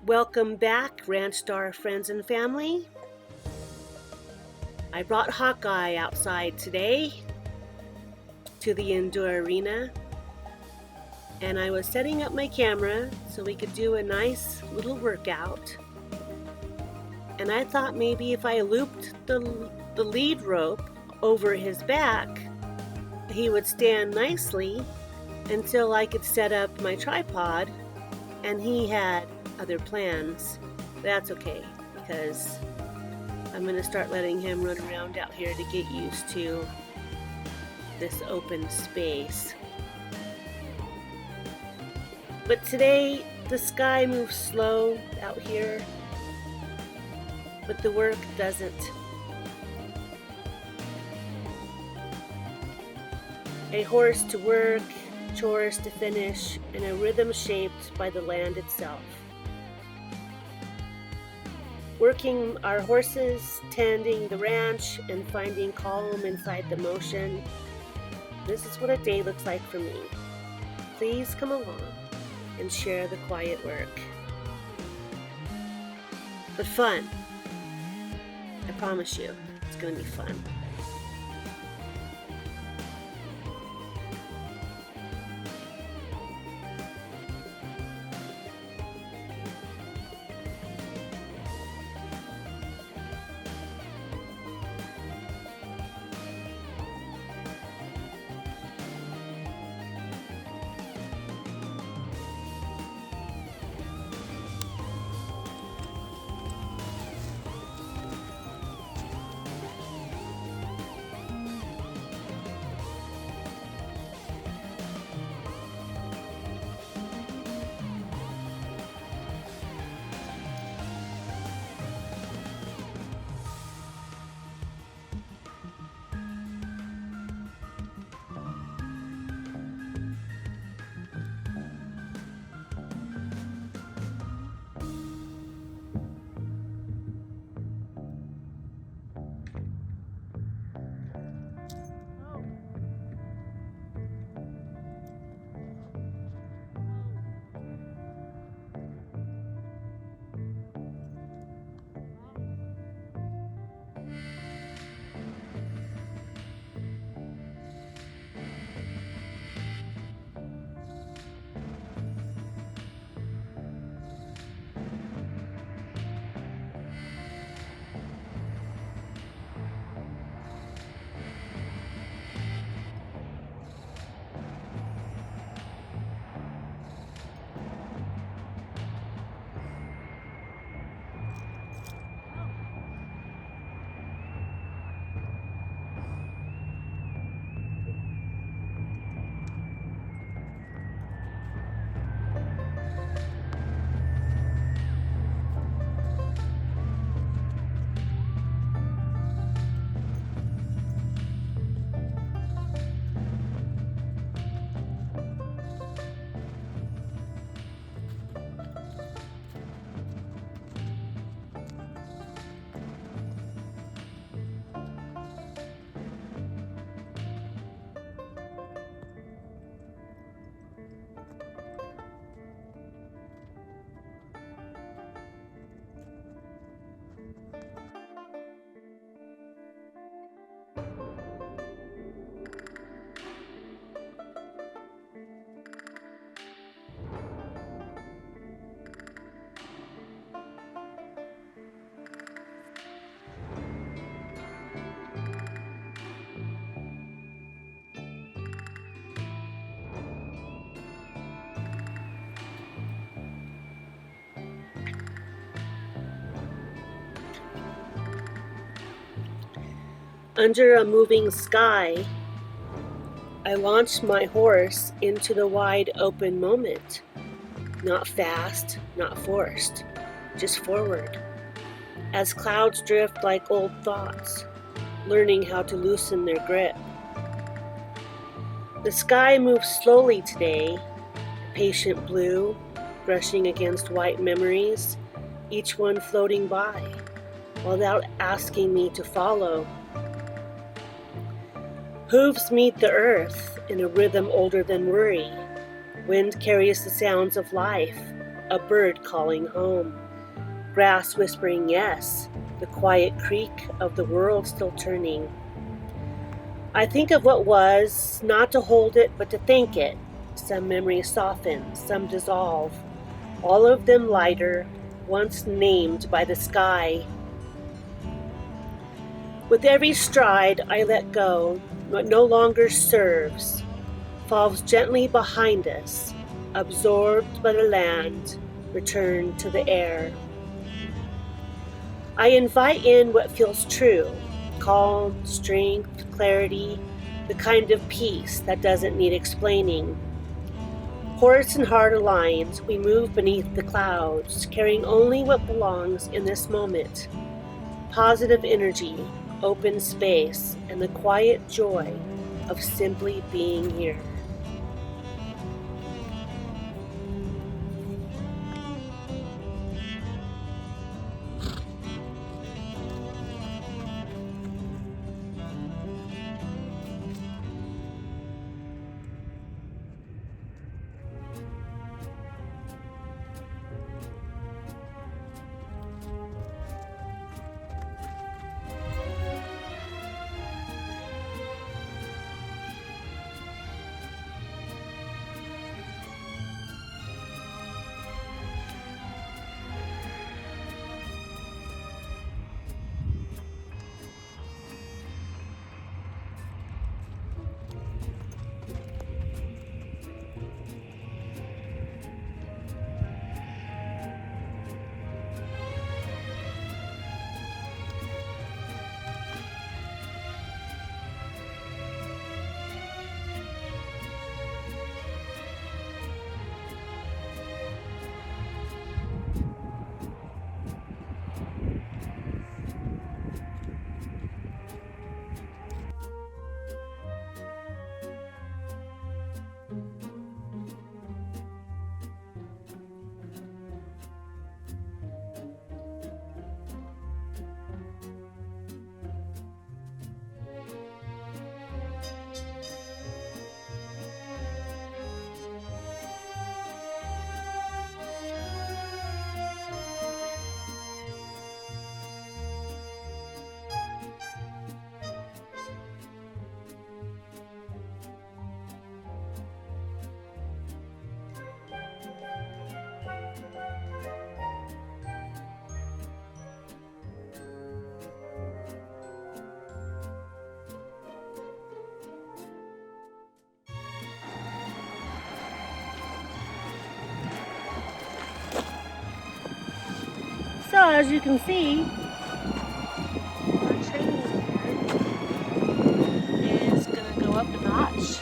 Welcome back, Ranchstar friends and family. I brought Hawkeye outside today to the indoor arena, and I was setting up my camera so we could do a nice little workout. And I thought maybe if I looped the lead rope over his back, he would stand nicely until I could set up my tripod, and he had other plans. That's okay, because I'm going to start letting him run around out here to get used to this open space. But today the sky moves slow out here, but the work doesn't. A horse to work, chores to finish, and a rhythm shaped by the land itself. Working our horses, tending the ranch, and finding calm inside the motion. This is what a day looks like for me. Please come along and share the quiet work. But fun. I promise you, it's going to be fun. Under a moving sky, I launched my horse into the wide open moment. Not fast, not forced, just forward. As clouds drift like old thoughts, learning how to loosen their grip. The sky moves slowly today, a patient blue, brushing against white memories, each one floating by, without asking me to follow. Hooves meet the earth in a rhythm older than worry. Wind carries the sounds of life, a bird calling home, grass whispering yes, the quiet creak of the world still turning. I think of what was, not to hold it, but to thank it. Some memories soften, some dissolve, all of them lighter, once named by the sky. With every stride I let go, what no longer serves, falls gently behind us, absorbed by the land, returned to the air. I invite in what feels true, calm, strength, clarity, the kind of peace that doesn't need explaining. Horse and heart aligned, we move beneath the clouds, carrying only what belongs in this moment. Positive energy, open space, and the quiet joy of simply being here. So as you can see, our training here is going to go up a notch.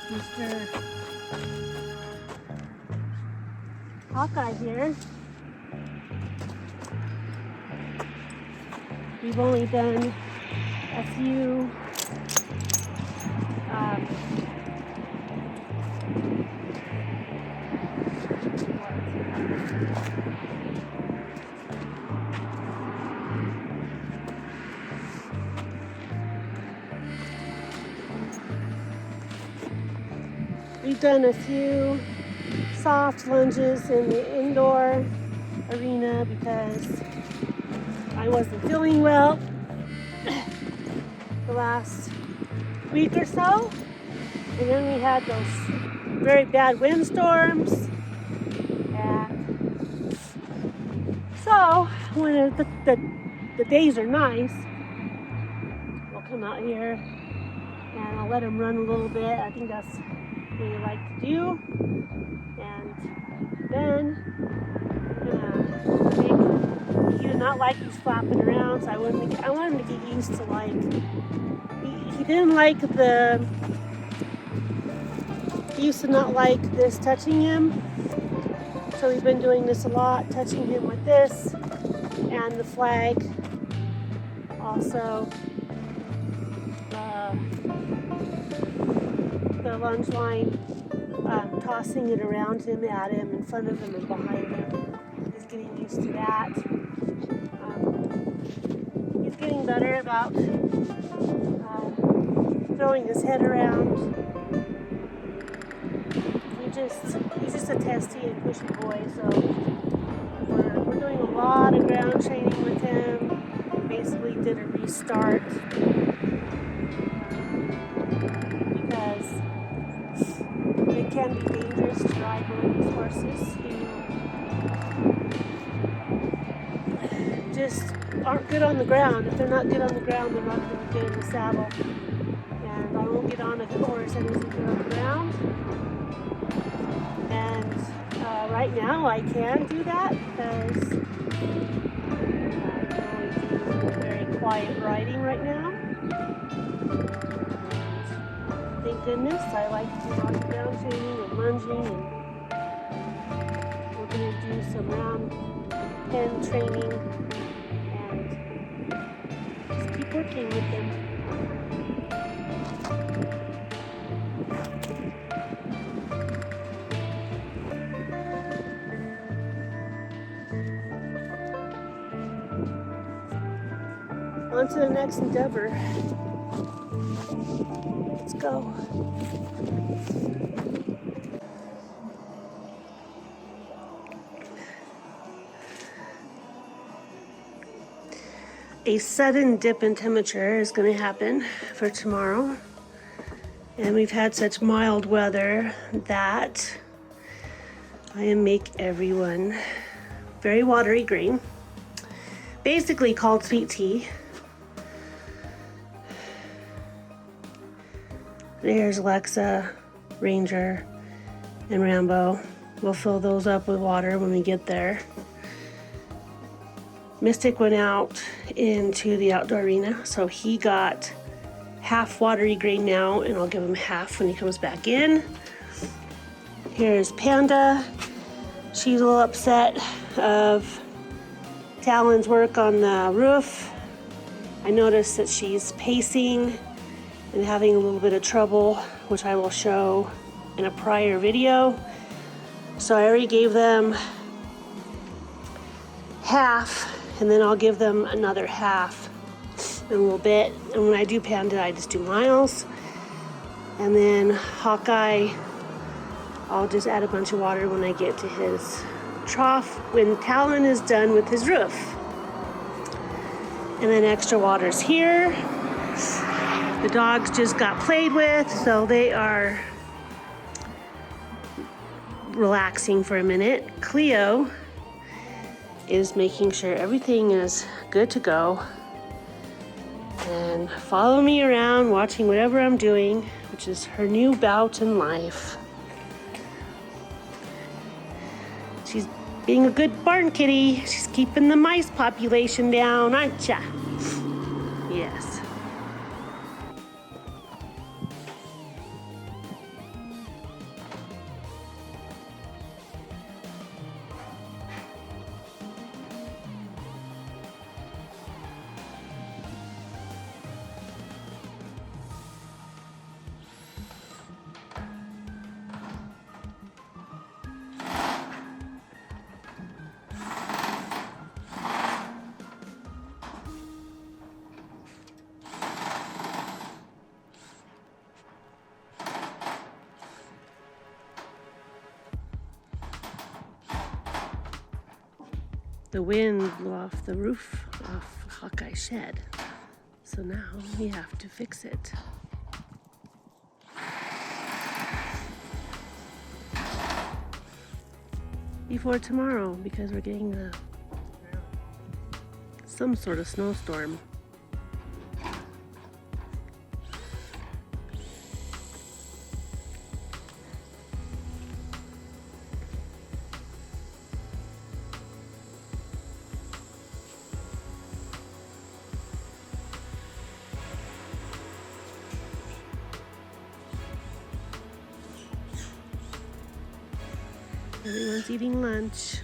Mr. Hawkeye here. We've only done a few soft lunges in the indoor arena because I wasn't feeling well the last week or so. And then we had those very bad windstorms. And so when the days are nice, we'll come out here and I'll let them run a little bit. I think that's what they like to do. And then he did not like these flapping around, so I wanted him to get used to he didn't like he used to not like this touching him. So we've been doing this a lot, touching him with this and the flag. Also, the lunge line, tossing it around him, at him, in front of him, and behind him. He's getting used to that. He's getting better about throwing his head around. He's He's just a testy and pushy boy, so we're doing a lot of ground training with him. We basically did a restart because it can be dangerous to ride one of these horses who just aren't good on the ground. If they're not good on the ground, they're not going to be good in the saddle. And I won't get on a horse that isn't good on the ground. And right now I can do that because I can only do very quiet riding right now. Thank goodness I like to do lots of ground training and lunging, and we're going to do some round pen training and just keep working with them. On to the next endeavor. Let's go. A sudden dip in temperature is going to happen for tomorrow. And we've had such mild weather that I make everyone very watery green. Basically called sweet tea. There's Alexa, Ranger, and Rambo. We'll fill those up with water when we get there. Mystic went out into the outdoor arena, so he got half watery green now, and I'll give him half when he comes back in. Here's Panda. She's a little upset of Talon's work on the roof. I noticed that she's pacing and having a little bit of trouble, which I will show in a prior video. So I already gave them half, and then I'll give them another half in a little bit. And when I do Panda, I just do Miles. And then Hawkeye, I'll just add a bunch of water when I get to his trough when Talon is done with his roof. And then extra water's here. The dogs just got played with, so they are relaxing for a minute. Cleo is making sure everything is good to go and follow me around watching whatever I'm doing, which is her new bout in life. She's being a good barn kitty. She's keeping the mice population down, aren't ya? Yes. The wind blew off the roof of Hawkeye's shed, so now we have to fix it. Before tomorrow, because we're getting some sort of snowstorm. Everyone's eating lunch.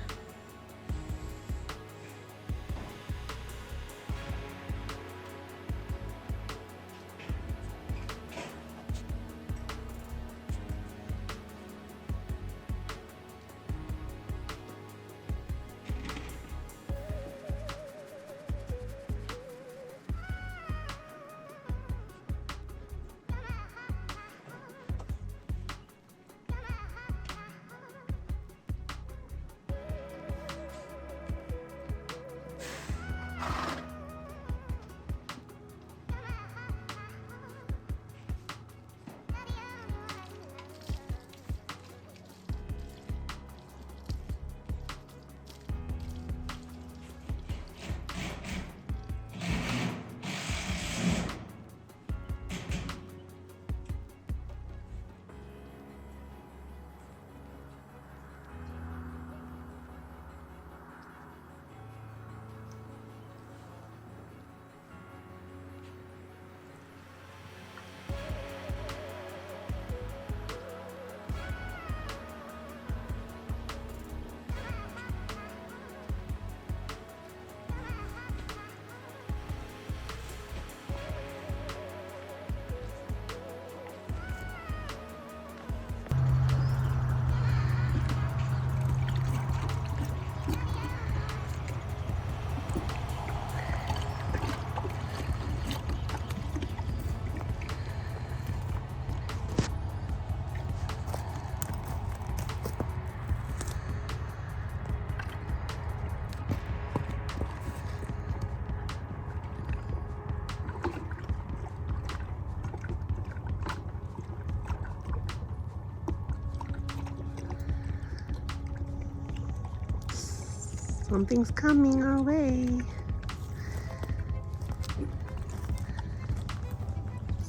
Something's coming our way.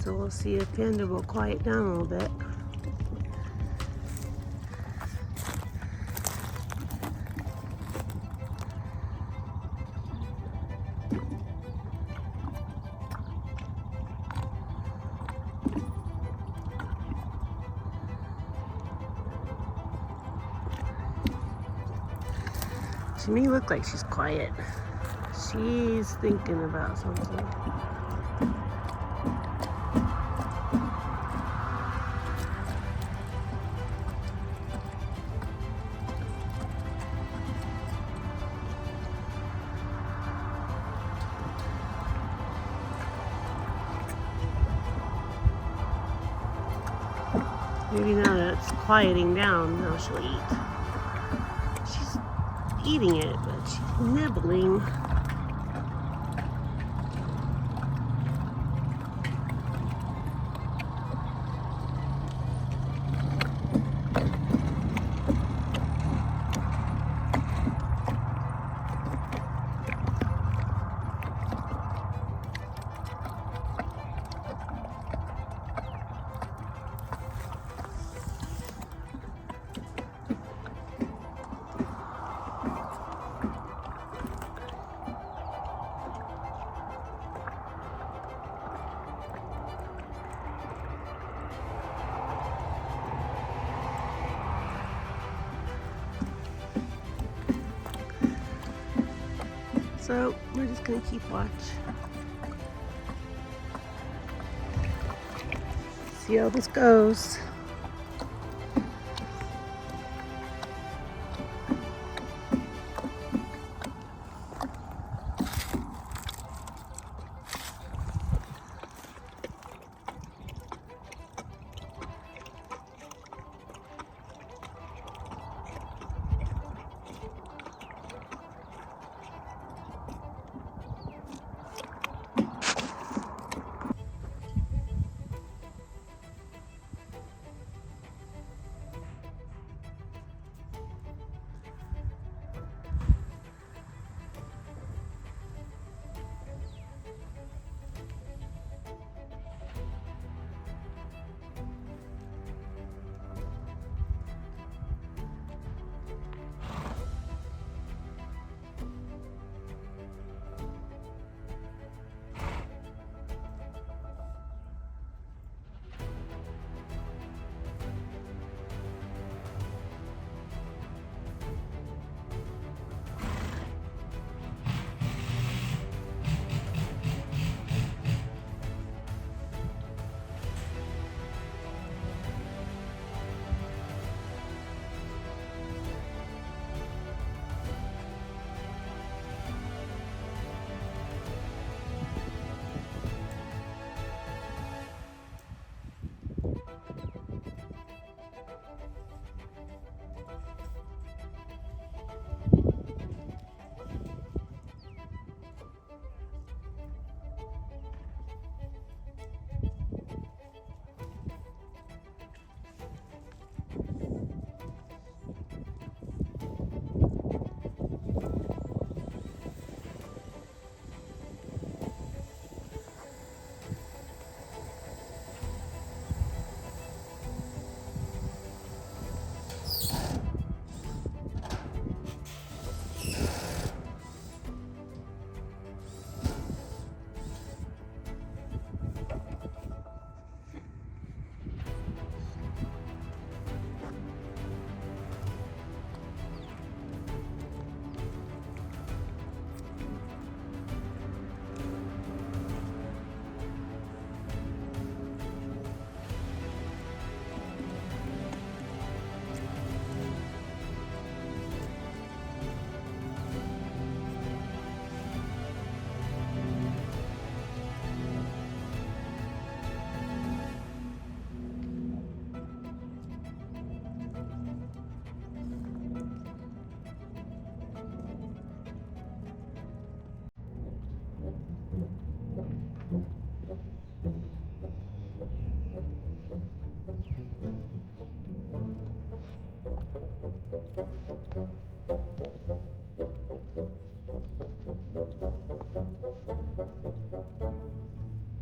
So we'll see if Panda will quiet down a little bit. She may look like she's quiet. She's thinking about something. Maybe now that it's quieting down, now she'll eat. She's eating it, but she's nibbling. So we're just gonna keep watch. See how this goes.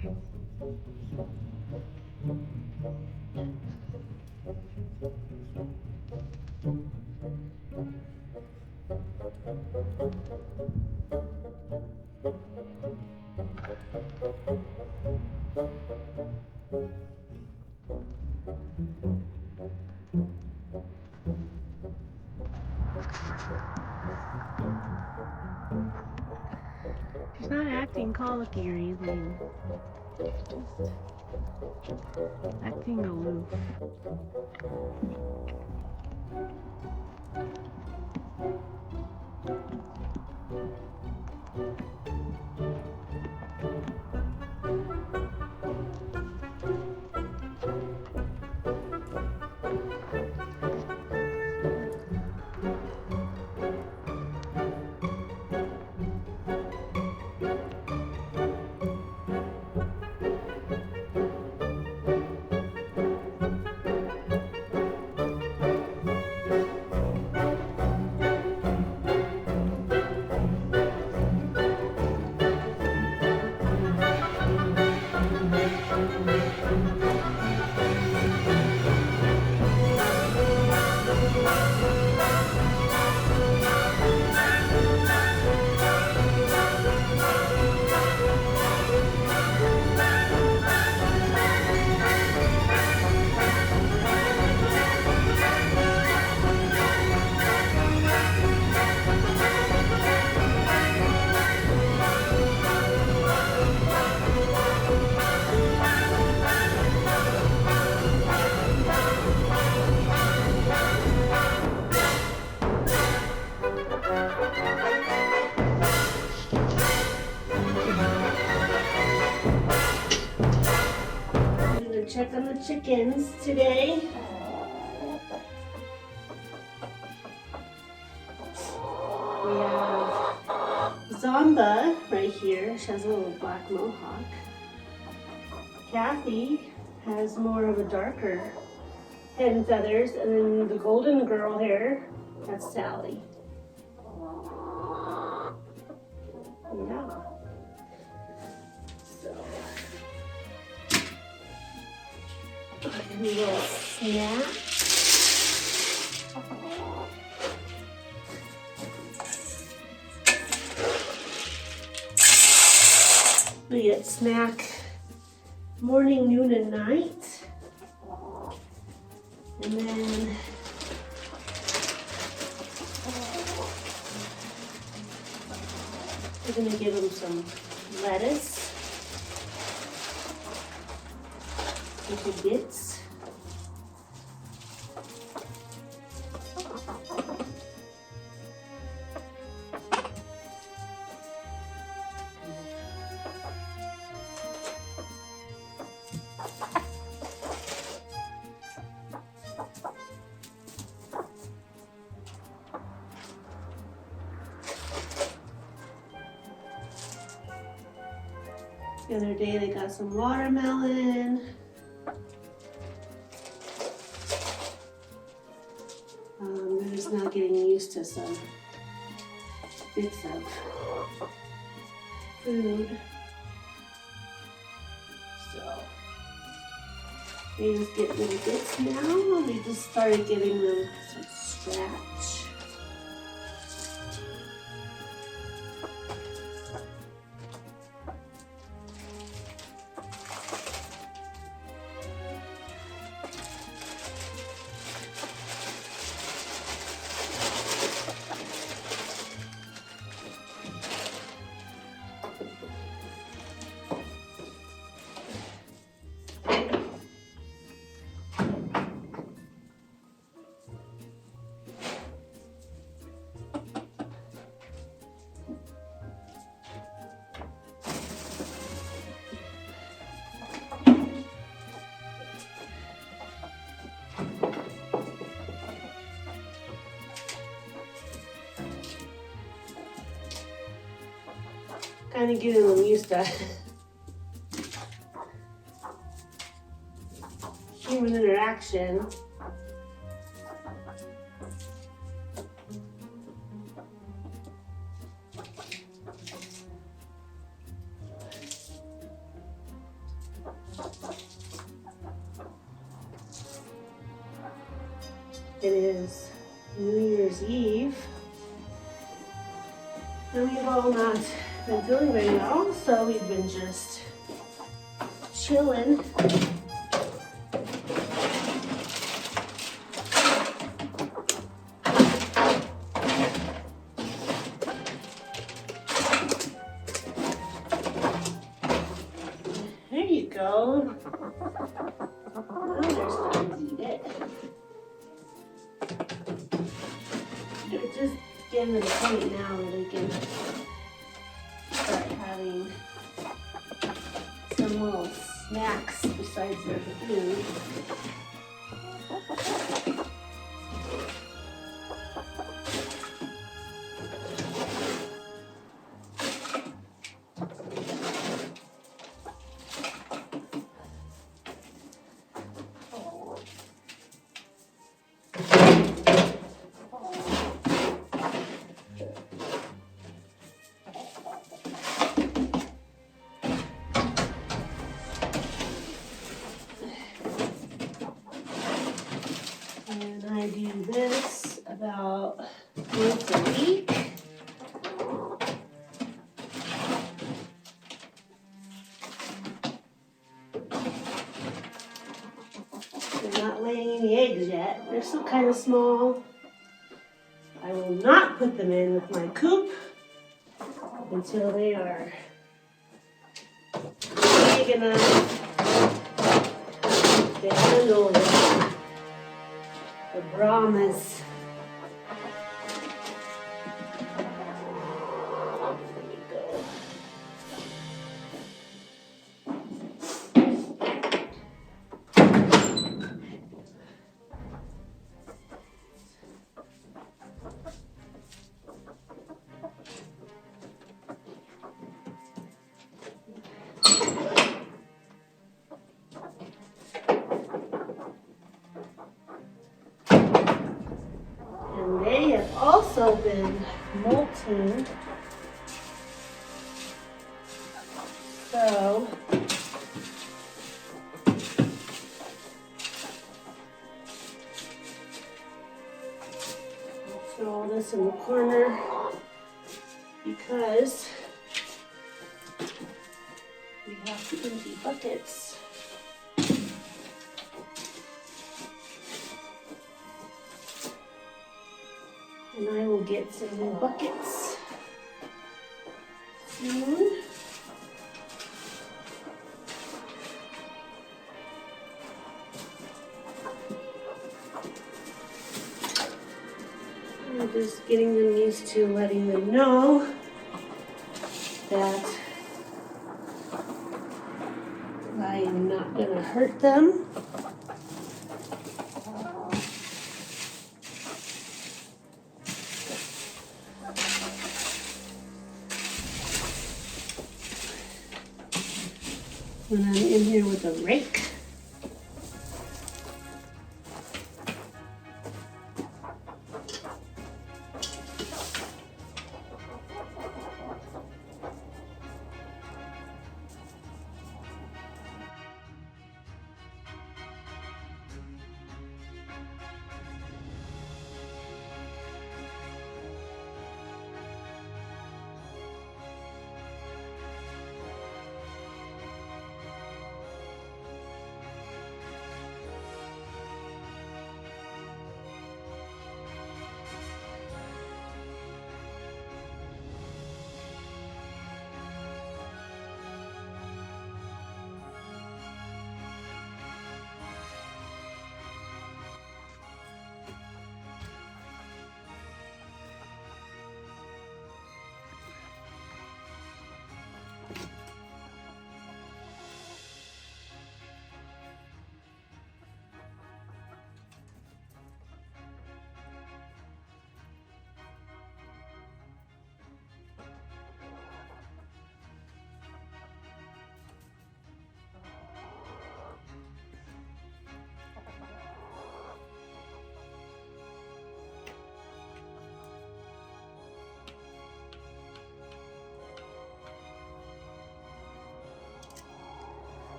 She's not acting colicky or anything. Just acting aloof. Check on the chickens today. We have Zamba right here. She has a little black mohawk. Kathy has more of a darker head and feathers. And then the golden girl hair, that's Sally. Yeah. A little snack. We get snack morning, noon, and night. And then we're going to give them some lettuce, with the bits. The other day they got some watermelon. They're just now getting used to some bits of food. So they just get little bits now. We just started giving them some scratch. Kind of getting them used to human interaction. It is New Year's Eve, and we've all not been feeling very well, so we've been just chilling. There you go. Now they're starting to eat it. They're just getting to the point now where they can start having some little snacks besides their food. And I do this about once a week. They're not laying any eggs yet. They're still kind of small. I will not put them in with my coop until they are big enough to handle the Brahmas. There we go. And they have also been molting. So I'll throw all this in the corner because we have empty buckets. And I will get some new buckets soon. I'm just getting them used to letting them know that I am not going to hurt them. When I'm in here with a rake.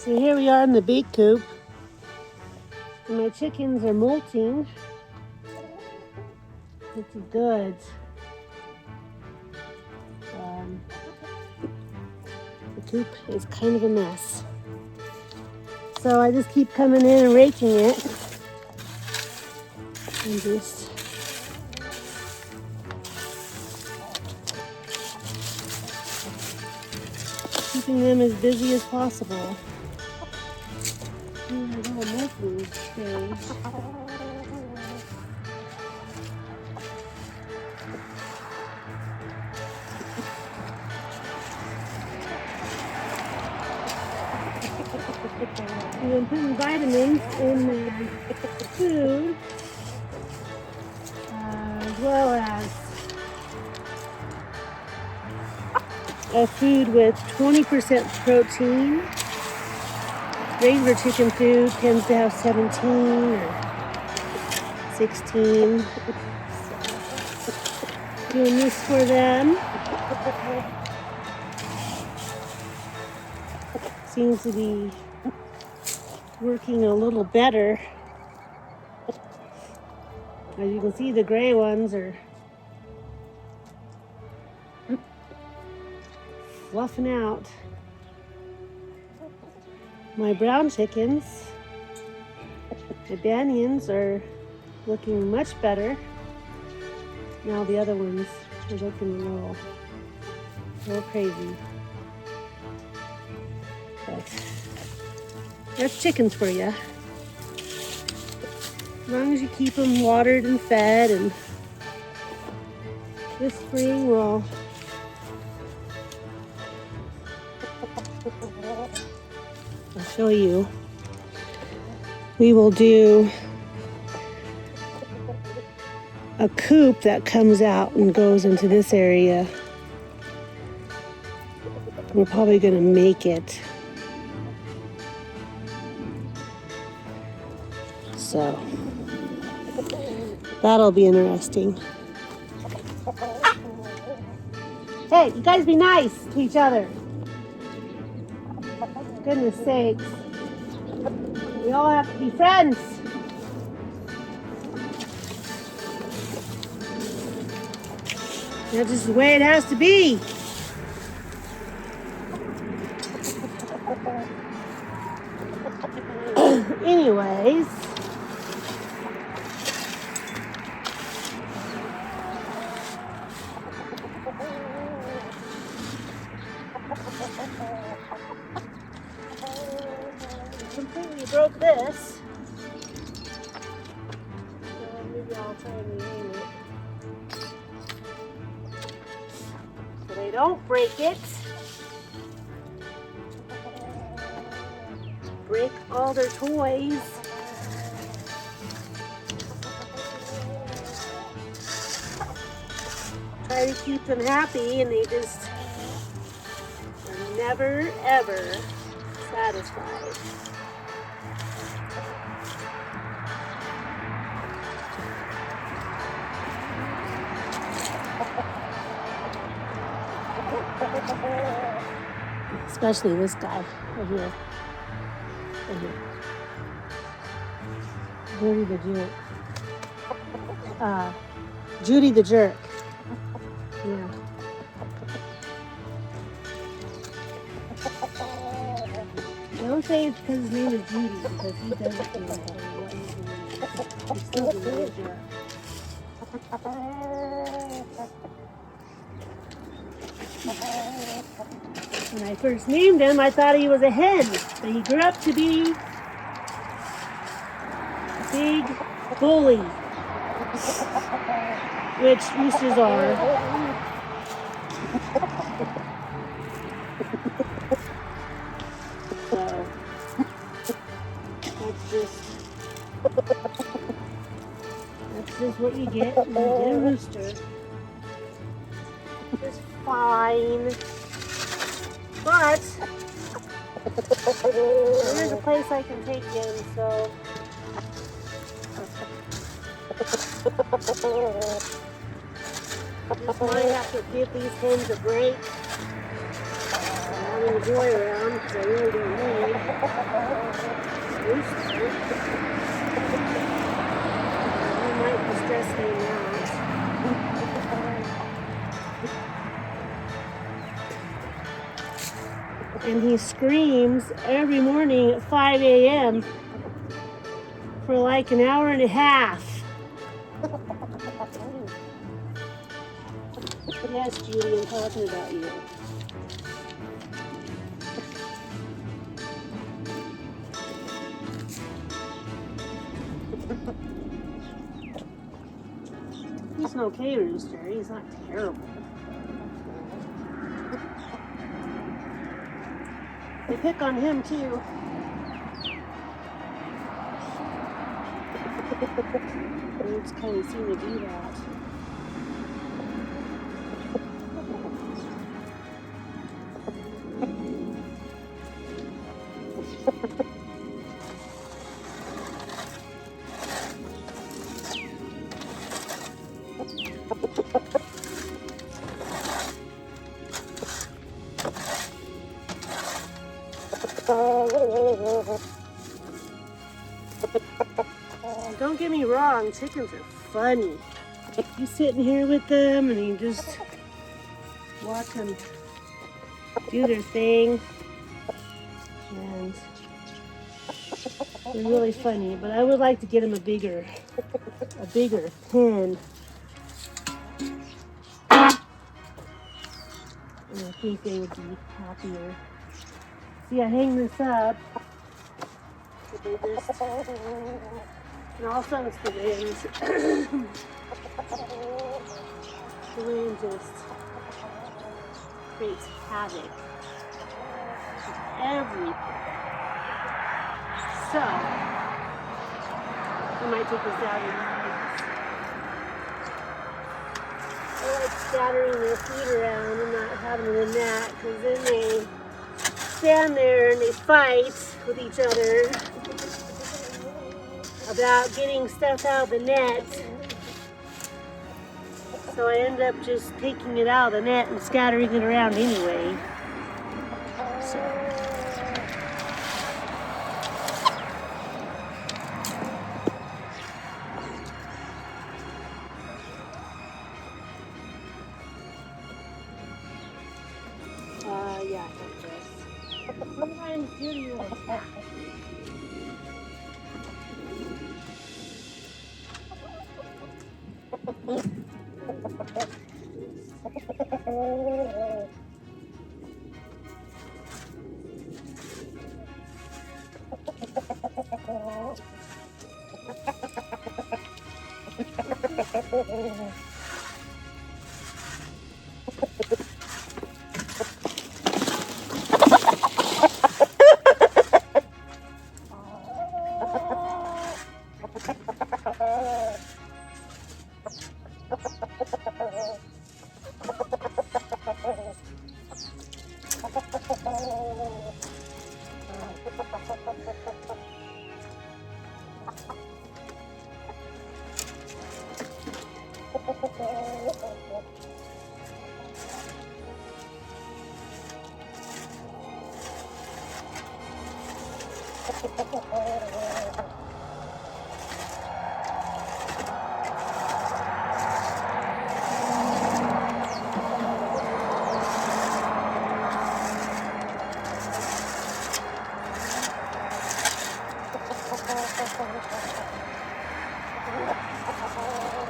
So here we are in the big coop. And my chickens are molting. Which is good. The coop is kind of a mess. So I just keep coming in and raking it. And just keeping them as busy as possible. Here's a little molting stage. We've been putting vitamins in their food, as well as a food with 20% protein. Regular chicken food tends to have 17 or 16. So, doing this for them. Seems to be working a little better. As you can see, the gray ones are fluffing out. My brown chickens, the Banyans, are looking much better. Now the other ones are looking a little crazy. But that's chickens for you. As long as you keep them watered and fed, and this spring will I'll show you. We will do a coop that comes out and goes into this area. We're probably going to make it. So that'll be interesting. Hey, you guys be nice to each other. Goodness sakes. We all have to be friends. That's just the way it has to be. Anyways. Completely broke this. So maybe I'll try and rename it. So they don't break it. Break all their toys. Try to keep them happy, and they just are never ever satisfied. Especially this guy right here. Right here. Judy the jerk. Judy the jerk. Yeah. Don't say it's because his name is Judy, because he doesn't know what he's doing. He's still being a jerk. When I first named him, I thought he was a hen, but he grew up to be a big bully, which roosters are. So, that's just what you get when you get a rooster. It's fine. But there's a place I can take him, so just might have to give these hens a break. I'm having a boy around because I really don't need. Rooster. He might be stressing him out. And he screams every morning at 5 a.m. for like an hour and a half. Yes, Judy, I'm talking about you. He's an okay rooster. He's not terrible. They pick on him too. Birds kind of seem to do that. Don't get me wrong, chickens are funny. You sitting here with them and you just watch them do their thing, and they're really funny. But I would like to get them a bigger pen. And I think they would be happier. See, I hang this up. And also it's the wind. The wind just creates havoc with everything. So, I might take this out and I like scattering their feet around and not having them in that, because then they stand there and they fight with each other about getting stuff out of the net. So I end up just taking it out of the net and scattering it around anyway. So. Yeah, I think this. Sometimes Judy will attack.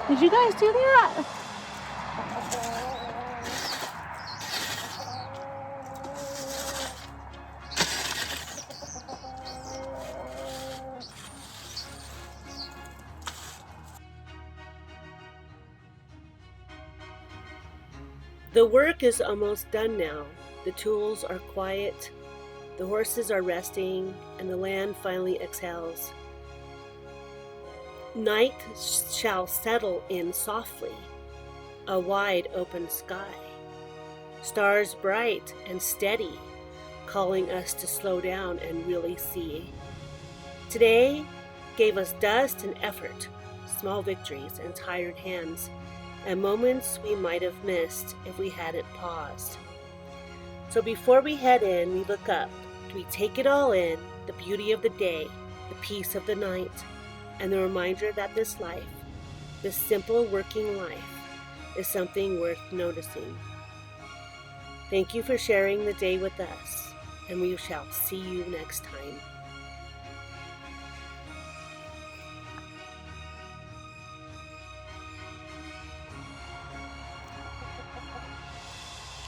Did you guys do that? The work is almost done now. The tools are quiet, the horses are resting, and the land finally exhales. Night shall settle in softly, a wide open sky, stars bright and steady, calling us to slow down and really see. Today gave us dust and effort, small victories and tired hands, and moments we might have missed if we hadn't paused. So before we head in, we look up. Do we take it all in, the beauty of the day, the peace of the night, and the reminder that this life, this simple working life, is something worth noticing. Thank you for sharing the day with us, and we shall see you next time.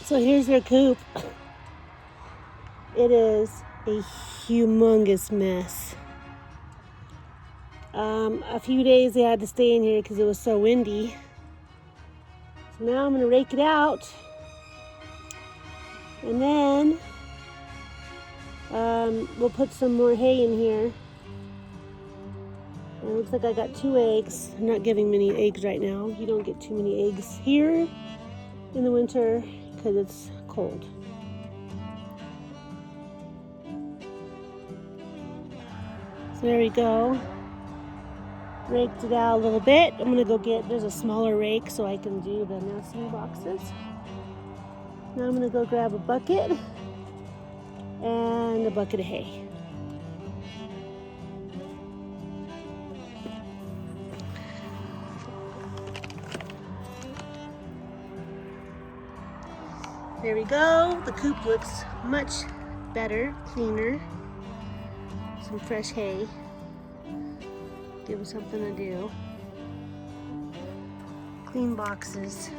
So here's their coop. It is a humongous mess. A few days they had to stay in here because it was so windy. So now I'm going to rake it out. And then we'll put some more hay in here. And it looks like I got 2 eggs. I'm not giving many eggs right now. You don't get too many eggs here in the winter because it's cold. So there we go. Raked it out a little bit. I'm going to go get, there's a smaller rake so I can do the nesting boxes. Now I'm going to go grab a bucket and a bucket of hay. There we go. The coop looks much better, cleaner. Some fresh hay. Give them something to do. Clean boxes.